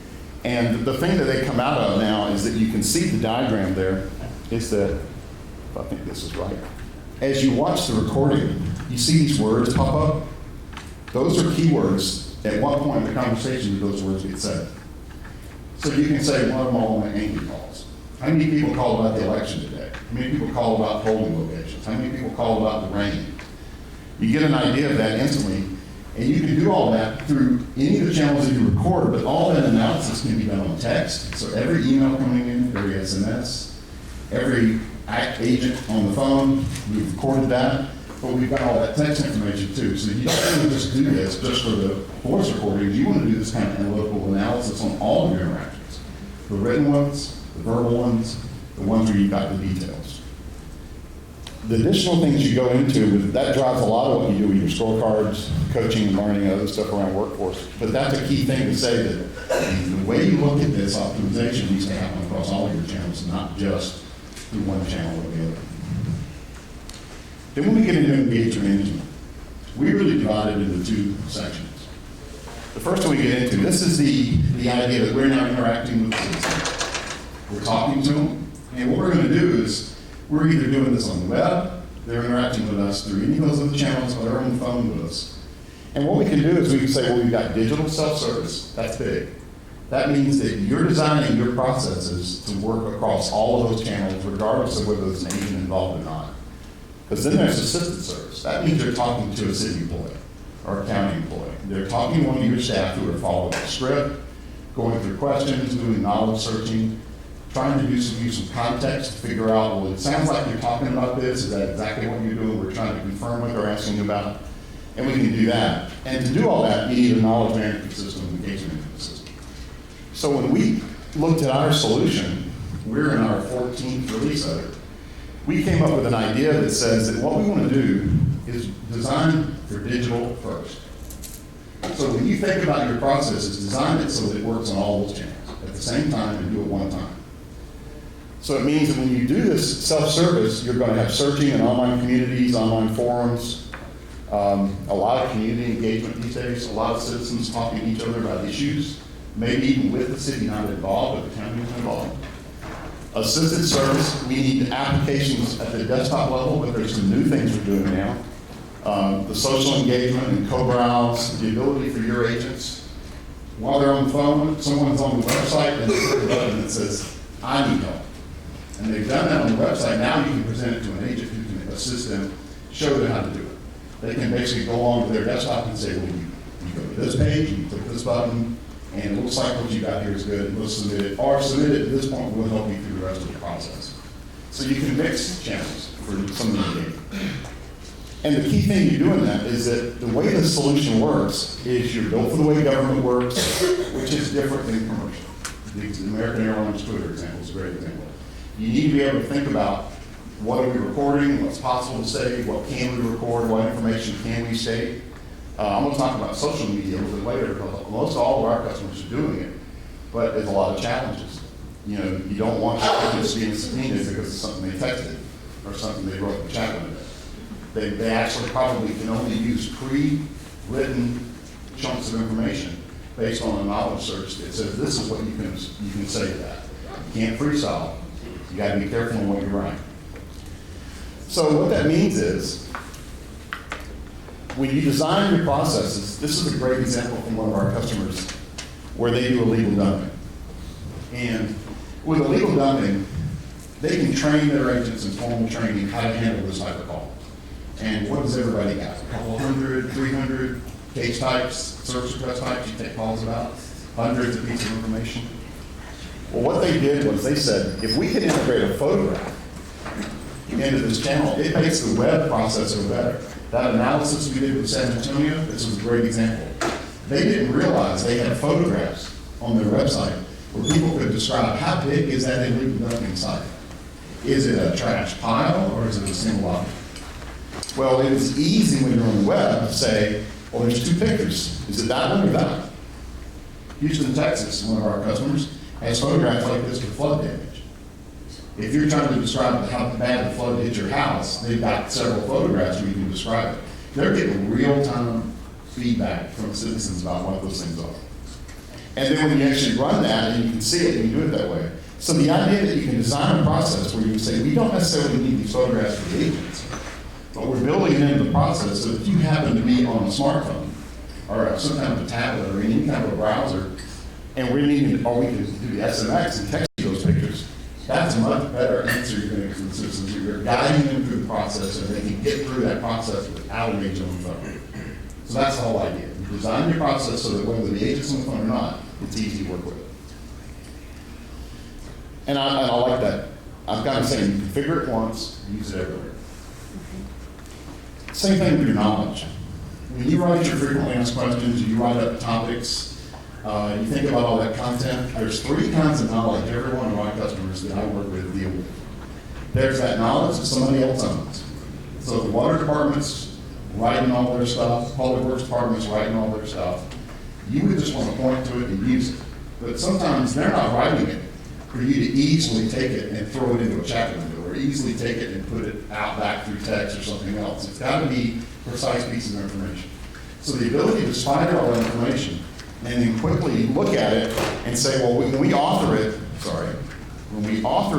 And the thing that they come out of now is that you can see the diagram there, is that, if I think this is right, as you watch the recording, you see these words pop up. Those are keywords. At what point in the conversation do those words get said? So you can say, what are all my angry calls? How many people called about the election today? How many people called about polling locations? How many people called about the rain? You get an idea of that instantly, and you can do all that through any of the channels that you record, but all that analysis can be done on text. So every email coming in, every SMS, every agent on the phone, we've recorded that, but we've got all that text information too. So you don't want to just do this just for the voice recordings. You want to do this kind of analytical analysis on all of your interactions. The written ones, the verbal ones, the ones where you've got the details. The additional things you go into, that drives a lot of what you do with your scorecards, coaching and learning, other stuff around workforce. But that's a key thing to say, that the way you look at this optimization needs to happen across all of your channels, not just through one channel or the other. Then when we get into engagement management, we really divide it into two sections. The first one we get into, this is the idea that we're now interacting with the citizens. We're talking to them, and what we're going to do is, we're either doing this on the web, they're interacting with us through any of those other channels, or they're on the phone with us. And what we can do is we can say, well, we've got digital self-service. That's big. That means that you're designing your processes to work across all of those channels, regardless of whether there's an agent involved or not. Because then there's assisted service. That means you're talking to a city employee or a county employee. They're talking to one of your staff who are following the script, going through questions, doing knowledge searching, trying to use some context to figure out, well, it sounds like you're talking about this. Is that exactly what you're doing? We're trying to confirm what they're asking about. And we can do that. And to do all that, you need a knowledge management system, an engagement management system. So when we looked at our solution, we're in our 14th release of it. We came up with an idea that says that what we want to do is design for digital first. So when you think about your processes, design it so that it works on all those channels at the same time and do it one time. So it means that when you do this self-service, you're going to have searching in online communities, online forums, a lot of community engagement these days, a lot of citizens talking to each other about issues, maybe even with the city not involved, but the county is involved. Assisted service, we need applications at the desktop level, but there's some new things we're doing now. The social engagement and co-browse, the ability for your agents, while they're on the phone, someone's on the website and they click a button that says, I need help. And they've done that on the website. Now you can present it to an agent who can assist them, show them how to do it. They can basically go along to their desktop and say, well, you go to this page, you click this button, and it looks like what you got here is good, we'll submit it, or submit it at this point, we'll help you through the rest of the process. So you can mix channels for some of the engagement. And the key thing you do in that is that the way the solution works is you're built for the way government works, which is different than commercial. The American Airlines Twitter example is a great example. You need to be able to think about what are we recording, what's possible to say, what can we record, what information can we state. I'm going to talk about social media a little bit later, because most all of our customers are doing it, but there's a lot of challenges. You know, you don't want to just being subpoenaed because it's something they texted or something they wrote in the chat window. They actually probably can only use pre-written chunks of information based on a knowledge search that says this is what you can say to that. You can't freestyle. You got to be careful on what you write. So what that means is, when you design your processes, this is a great example from one of our customers where they do illegal dumping. And with illegal dumping, they can train their agents in formal training how to handle this type of call. And what does everybody got? A couple 100, 300 case types, service request types you take calls about, hundreds of pieces of information. Well, what they did was they said, if we can integrate a photograph into this channel, it makes the web processor better. That analysis we did with San Antonio, this was a great example. They didn't realize they had photographs on their website where people could describe how big is that illegal dumping site. Is it a trash pile or is it a single object? Well, it was easy when you're on the web to say, well, there's two pictures. Is it that one or that one? Houston, Texas, one of our customers, has photographs like this with flood damage. If you're trying to describe how bad the flood hit your house, they've got several photographs where you can describe it. They're getting real-time feedback from citizens about what those things are. And then when you actually run that, and you can see it, and you do it that way. So the idea that you can design a process where you can say, we don't necessarily need these photographs for the agents, but we're building it into the process so that if you happen to be on a smartphone, or some kind of a tablet, or any kind of a browser, and we can do the SMX and text you those pictures, that's a much better answer you're going to get from the citizens. You're guiding them through the process, and they can get through that process without an agent on the phone. So that's the whole idea. You design your process so that whether the agent's on the phone or not, it's easy to work with. And I like that. I've got to say, you configure it once, use it everywhere. Same thing with your knowledge. When you write your frequently asked questions, you write up topics, you think about all that content, there's three kinds of knowledge every one of my customers that I work with deal with. There's that knowledge that somebody else owns. So the water department's writing all their stuff, public works department's writing all their stuff. You would just want to point to it and use it. But sometimes they're not writing it for you to easily take it and throw it into a chat window, or easily take it and put it out back through text or something else. It's got to be precise pieces of information. So the ability to spider all that information and then quickly look at it and say, well, when we author it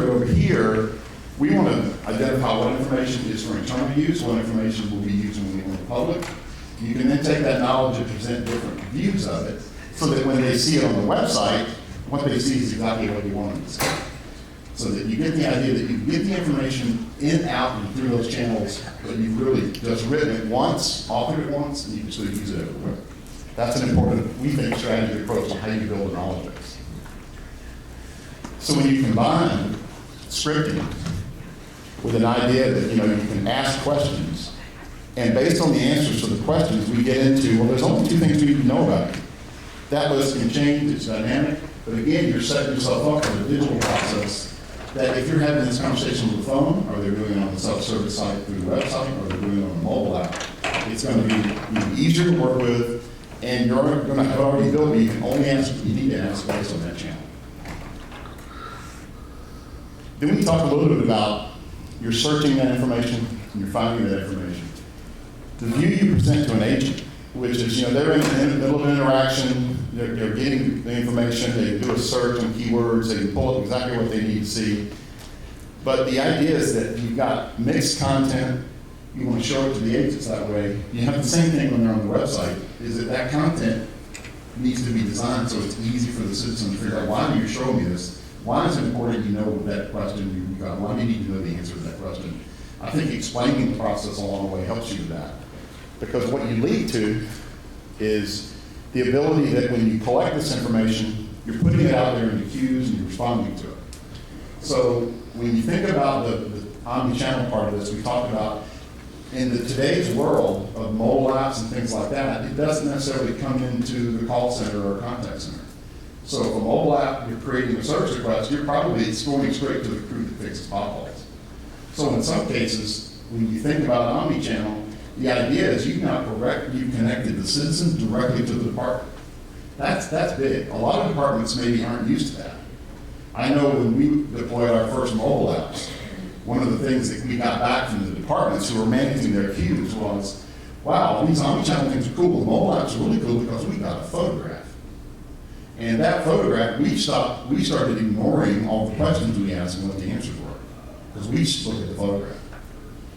over here, we want to identify what information is for internal use, what information will be used when we go to the public. You can then take that knowledge and present different views of it, so that when they see it on the website, what they see is exactly what you want them to see. So that you get the idea that you get the information in, out, and through those channels, but you've really just written it once, authored it once, and you can still use it everywhere. That's an important, we think, strategy approach to how you build a knowledge base. So when you combine scripting with an idea that, you can ask questions, and based on the answers to the questions, we get into, well, there's only two things we need to know about it. That list can change, it's dynamic, but again, you're setting yourself up for the digital process that if you're having this conversation with the phone, or they're doing it on the self-service site through the website, or they're doing it on the mobile app, it's going to be easier to work with, and you're going to have already built it. You can only answer what you need to answer based on that channel. Then we talk a little bit about you're searching that information and you're finding that information. The view you present to an agent, which is, they're in the middle of an interaction, they're getting the information, they do a search on keywords, they can pull up exactly what they need to see. But the idea is that you've got mixed content, you want to show it to the agents that way. You have the same thing when they're on the website, is that content needs to be designed so it's easy for the citizen to figure out, why do you show me this? Why is it important you know that question you got? Why do you need to know the answer to that question? I think explaining the process along the way helps you with that. Because what you lead to is the ability that when you collect this information, you're putting it out there in the queues and you're responding to it. So when you think about the omni-channel part of this, we talked about in today's world of mobile apps and things like that, it doesn't necessarily come into the call center or contact center. So if a mobile app, you're creating a service request, you're probably going straight to the crew that fixes potholes. So in some cases, when you think about omni-channel, the idea is you've connected the citizen directly to the department. That's big. A lot of departments maybe aren't used to that. I know when we deployed our first mobile apps, one of the things that we got back from the departments who were managing their queues was, wow, these omni-channel things are cool. The mobile apps are really cool because we got a photograph. And that photograph, we started ignoring all the questions we asked and what the answers were. Because we just looked at the photograph.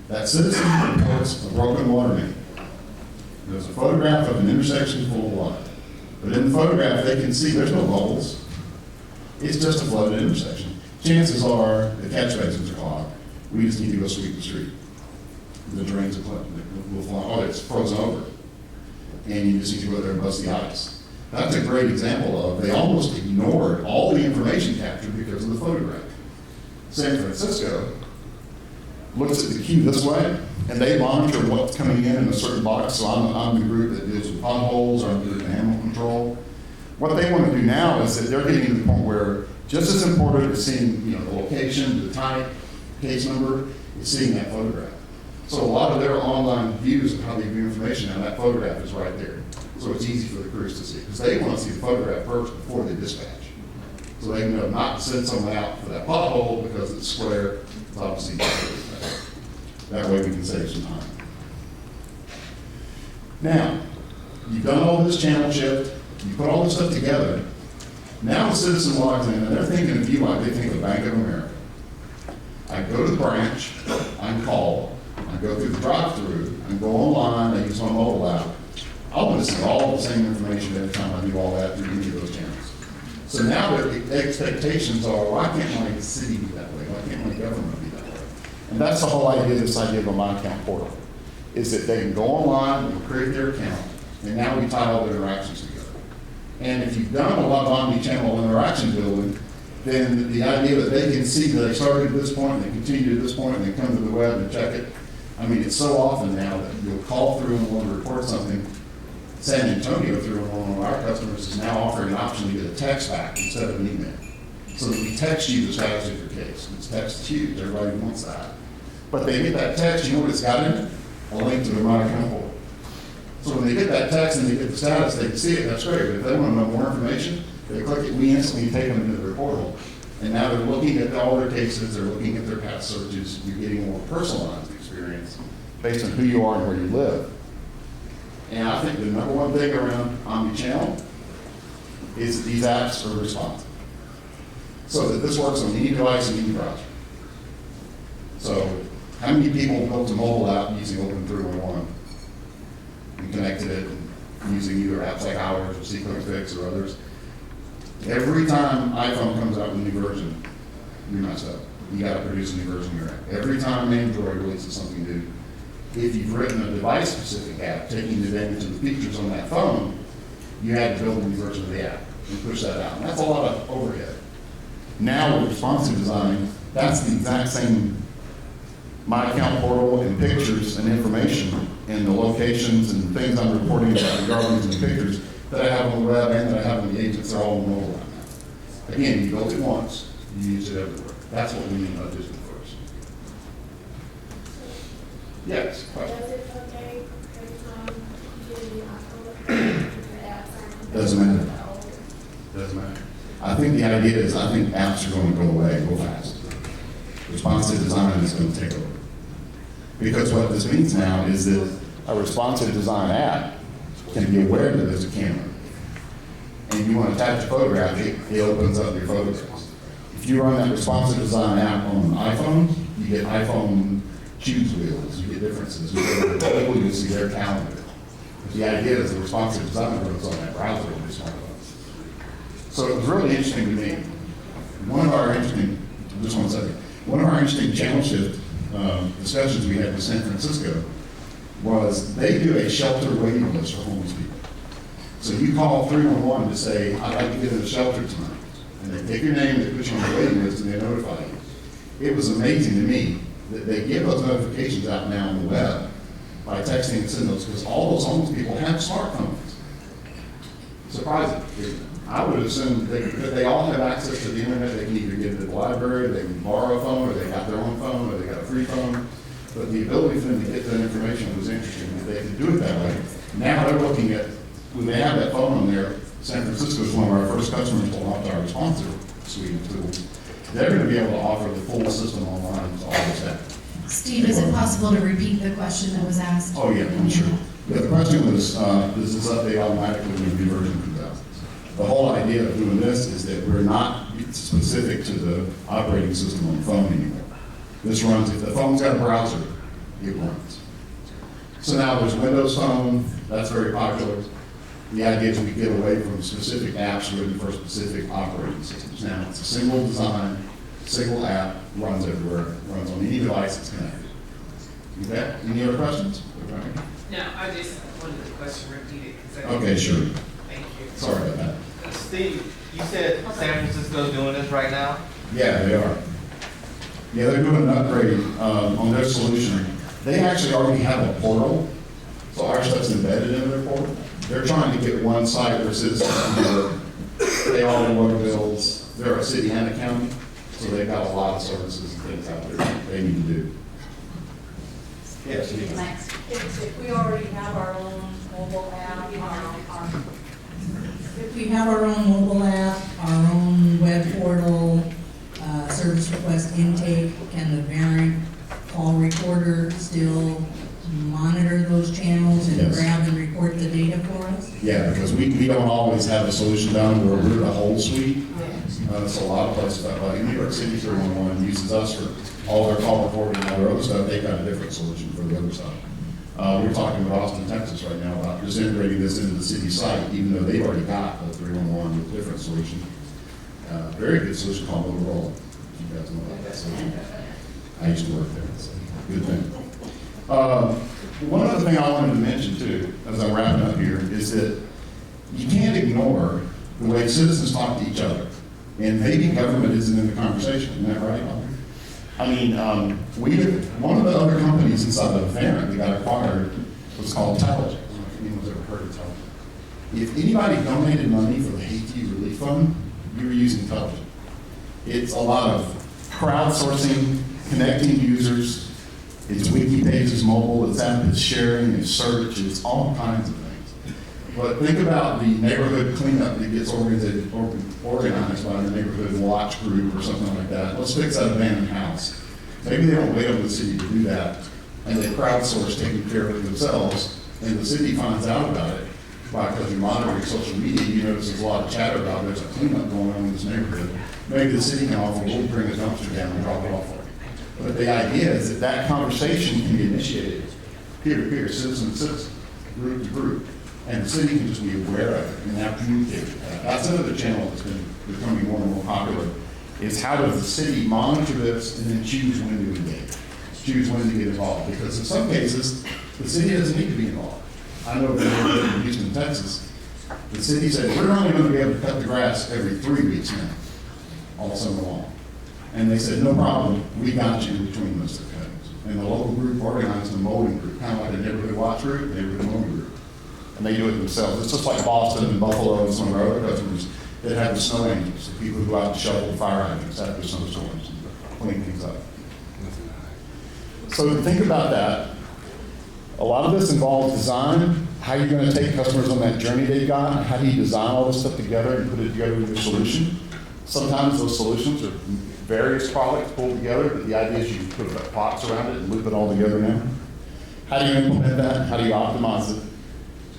That citizen reports a broken water main. There's a photograph of an intersection full of water. But in the photograph, they can see there's no bubbles. It's just a flooded intersection. Chances are the catch basins are clogged. We just need to go sweep the street. The drains will flow. Oh, it's frozen over. And you just need to go there and bust the ice. That's a great example of they almost ignored all the information captured because of the photograph. San Francisco looks at the queue this way, and they monitor what's coming in a certain box. So I'm the group that deals with potholes, or I'm the group in animal control. What they want to do now is that they're getting to the point where just as important as seeing the location, the type, case number, is seeing that photograph. So a lot of their online views of how they view information, now that photograph is right there. So it's easy for the crews to see, because they want to see the photograph first before they dispatch. So they know not to send someone out for that pothole because it's square. It's obviously that way we can save some time. Now, you've done all this channel shift, you put all this stuff together. Now the citizen logs in and they're thinking of you like they think of Bank of America. I go to the branch, I call, I go through the drive-through, I go online, I use my mobile app. I want to see all the same information every time I do all that through any of those channels. So now the expectations are, why can't my city be that way? Why can't my government be that way? And that's the whole idea of this idea of a My Account portal, is that they can go online and create their account, and now we tie all their interactions together. And if you've done a lot of omni-channel interaction building, then the idea that they can see that they started at this point, and they continue to this point, and they come to the web and check it. I mean, it's so often now that you'll call through and want to report something. San Antonio, through one of our customers, is now offering an option to get a text back instead of an email. So that we text you the status of your case. It's text huge, everybody wants that. But they get that text, you know what it's got in it? A link to their My Account portal. So when they get that text and they get the status, they can see it, that's great. But if they want to know more information, they click it, we instantly take them into their portal. And now they're looking at all their cases, they're looking at their past searches, you're getting a more personalized experience based on who you are and where you live. And I think the number one thing around omni-channel is that these apps are responsive. So that this works on any device and any browser. So how many people built a mobile app using Open311 and connected it and using either apps like ours or SequenceFix or others? Every time iPhone comes out with a new version, you're messed up. You got to produce a new version of your app. Every time Android releases something new, if you've written a device-specific app taking advantage of the features on that phone, you had to build a new version of the app and push that out. And that's a lot of overhead. Now with responsive design, that's the exact same My Account portal and pictures and information and the locations and things I'm reporting about regarding the pictures that I have on the web and that I have on the agents, they're all on mobile right now. Again, you built it once, you use it everywhere. That's what we mean by digital first. Yes, question. Does it update every time you get a new iPhone? Doesn't matter. Doesn't matter. I think the idea is, I think apps are going to go away real fast. Responsive design is going to take over. Because what this means now is that a responsive design app can be aware that there's a camera. And you want to attach a photograph, it opens up your photographs. If you run that responsive design app on an iPhone, you get iPhone choose wheels, you get differences. You go to the people, you see their calendar. But the idea is the responsive design runs on that browser on your smartphone. So it was really interesting to me. One of our interesting channel shift discussions we had with San Francisco was they do a shelter waiting list for homeless people. So you call 311 to say, I'd like to get in a shelter tonight. And they take your name, they put you on the waiting list, and they notify you. It was amazing to me that they give those notifications out now on the web by texting and sending those, because all those homeless people have smartphones. surprising. I would assume they all have access to the internet. They can either get it at the library, they can borrow a phone, or they got their own phone, or they got a free phone. But the ability for them to get that information was interesting, that they could do it that way. Now they're looking at, when they have that phone on there, San Francisco is one of our first customers to adopt our responsive suite of tools. They're going to be able to offer the full system online to all the staff. Steve, is it possible to repeat the question that was asked? Oh, yeah, I'm sure. The question was, does this update automatically when you version 2000? The whole idea of doing this is that we're not specific to the operating system on the phone anymore. This runs, if the phone's got a browser, it runs. So now there's Windows Phone, that's very popular. The idea is we get away from specific apps written for specific operating systems. Now, it's a single design, single app, runs everywhere, runs on any device that's connected. Okay, any other questions? No, I just wanted the question repeated. Okay, sure. Thank you. Sorry about that. Steve, you said San Francisco's doing this right now? Yeah, they are. Yeah, they're doing an upgrade on their solution. They actually already have a portal, so our stuff's embedded in their portal. They're trying to get one site where citizens can pay all their water bills. They're a city and a county, so they've got a lot of services and things out there they need to do. Yes, Next. If we already have our own mobile app, if we have our own mobile app, our own web portal, service request intake, can the Verint call recorder still monitor those channels and Yes. grab and report the data for us? Yeah, because we don't always have a solution down where we're the whole suite. So a lot of places, like New York City 311 uses us for all their call recording and all their other stuff. They've got a different solution for the other side. We're talking with Austin, Texas right now about just integrating this into the city site, even though they've already got the 311 with a different solution. Very good solution called Motorola. You guys know about that solution. I used to work there. It's a good thing. One other thing I wanted to mention too, as I'm wrapping up here, is that you can't ignore the way citizens talk to each other. And maybe government isn't in the conversation, isn't that right? I mean, one of the other companies inside of Verint that got acquired was called Telligent. I don't know if anyone's ever heard of Telligent. If anybody donated money for the Haiti Relief Fund, you were using Telligent. It's a lot of crowdsourcing, connecting users. It's wiki pages, mobile, it's app, it's sharing, it's search, it's all kinds of things. But think about the neighborhood cleanup that gets organized by the neighborhood watch group or something like that. Let's fix that abandoned house. Maybe they don't wait on the city to do that, and they crowdsource taking care of it themselves, and the city finds out about it. Because you're monitoring social media, you notice there's a lot of chatter about there's a cleanup going on in this neighborhood. Maybe the city can offer, we'll bring a dumpster down and drop it off for you. But the idea is that that conversation can be initiated peer-to-peer, citizen to citizen, group to group, and the city can just be aware of it and now communicate with that. That's another channel that's been becoming more and more popular, is how does the city monitor this and then choose when to engage, choose when to get involved. Because in some cases, the city doesn't need to be involved. I know that in Houston, Texas, the city said, we're only going to be able to cut the grass every 3 weeks now, all summer long. And they said, no problem, we got you in between those two cuttings. And the local group organized a mowing group, kind of like a neighborhood watch group, neighborhood mowing group. And they do it themselves. It's just like Boston and Buffalo and some of our other customers that have the snow angels, the people who go out and shovel fire hydrants after snowstorms and clean things up. So think about that. A lot of this involves design, how you're going to take customers on that journey they've got, how do you design all this stuff together and put it together with your solution. Sometimes those solutions are various products pulled together, but the idea is you put a box around it and loop it all together now. How do you implement that? How do you optimize it?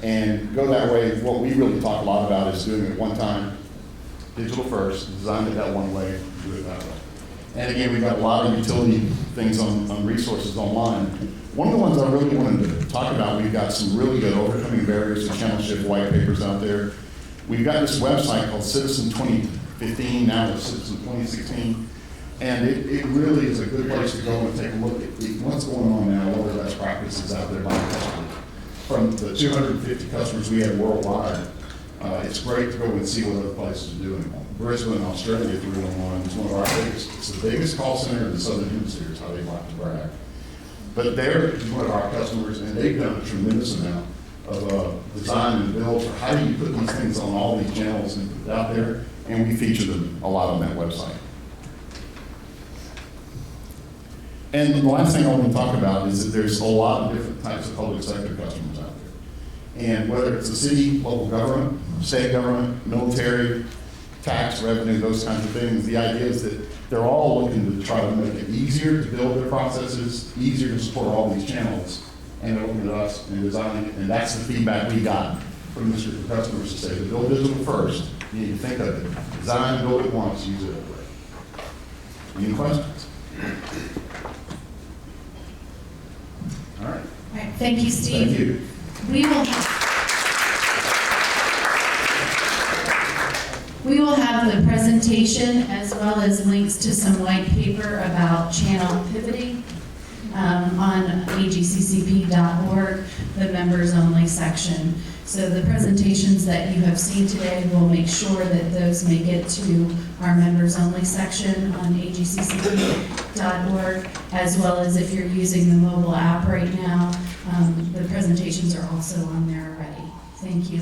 And go that way. What we really talk a lot about is doing it one time, digital first, design it that one way, do it that way. And again, we've got a lot of utility things on resources online. One of the ones I really wanted to talk about, we've got some really good overcoming barriers to channel shift white papers out there. We've got this website called Citizen 2015, now it's Citizen 2016. And it really is a good place to go and take a look at what's going on now, what are the best practices out there by customers. From the 250 customers we have worldwide, it's great to go and see what other places are doing. Brisbane, Australia 311 is one of our biggest. It's the biggest call center in the Southern Hemisphere is how they like to brag. But they're one of our customers, and they've done a tremendous amount design and build for how do you put these things on all these channels and put it out there, and we feature them a lot on that website. And the last thing I want to talk about is that there's a lot of different types of public sector customers out there. And whether it's the city, local government, state government, military, tax revenue, those kinds of things, the idea is that they're all looking to try to make it easier to build their processes, easier to support all these channels, and they're looking at us and designing it. And that's the feedback we got from the customers to say, to build digital first, you need to think of it. Design, build it once, use it everywhere. Any questions? All right. All right, thank you, Steve. Thank you. We will have the presentation as well as links to some white paper about channel pivoting on agccp.org, the members only section. So the presentations that you have seen today, we'll make sure that those make it to our members only section on agccp.org, as well as if you're using the mobile app right now, the presentations are also on there already. Thank you.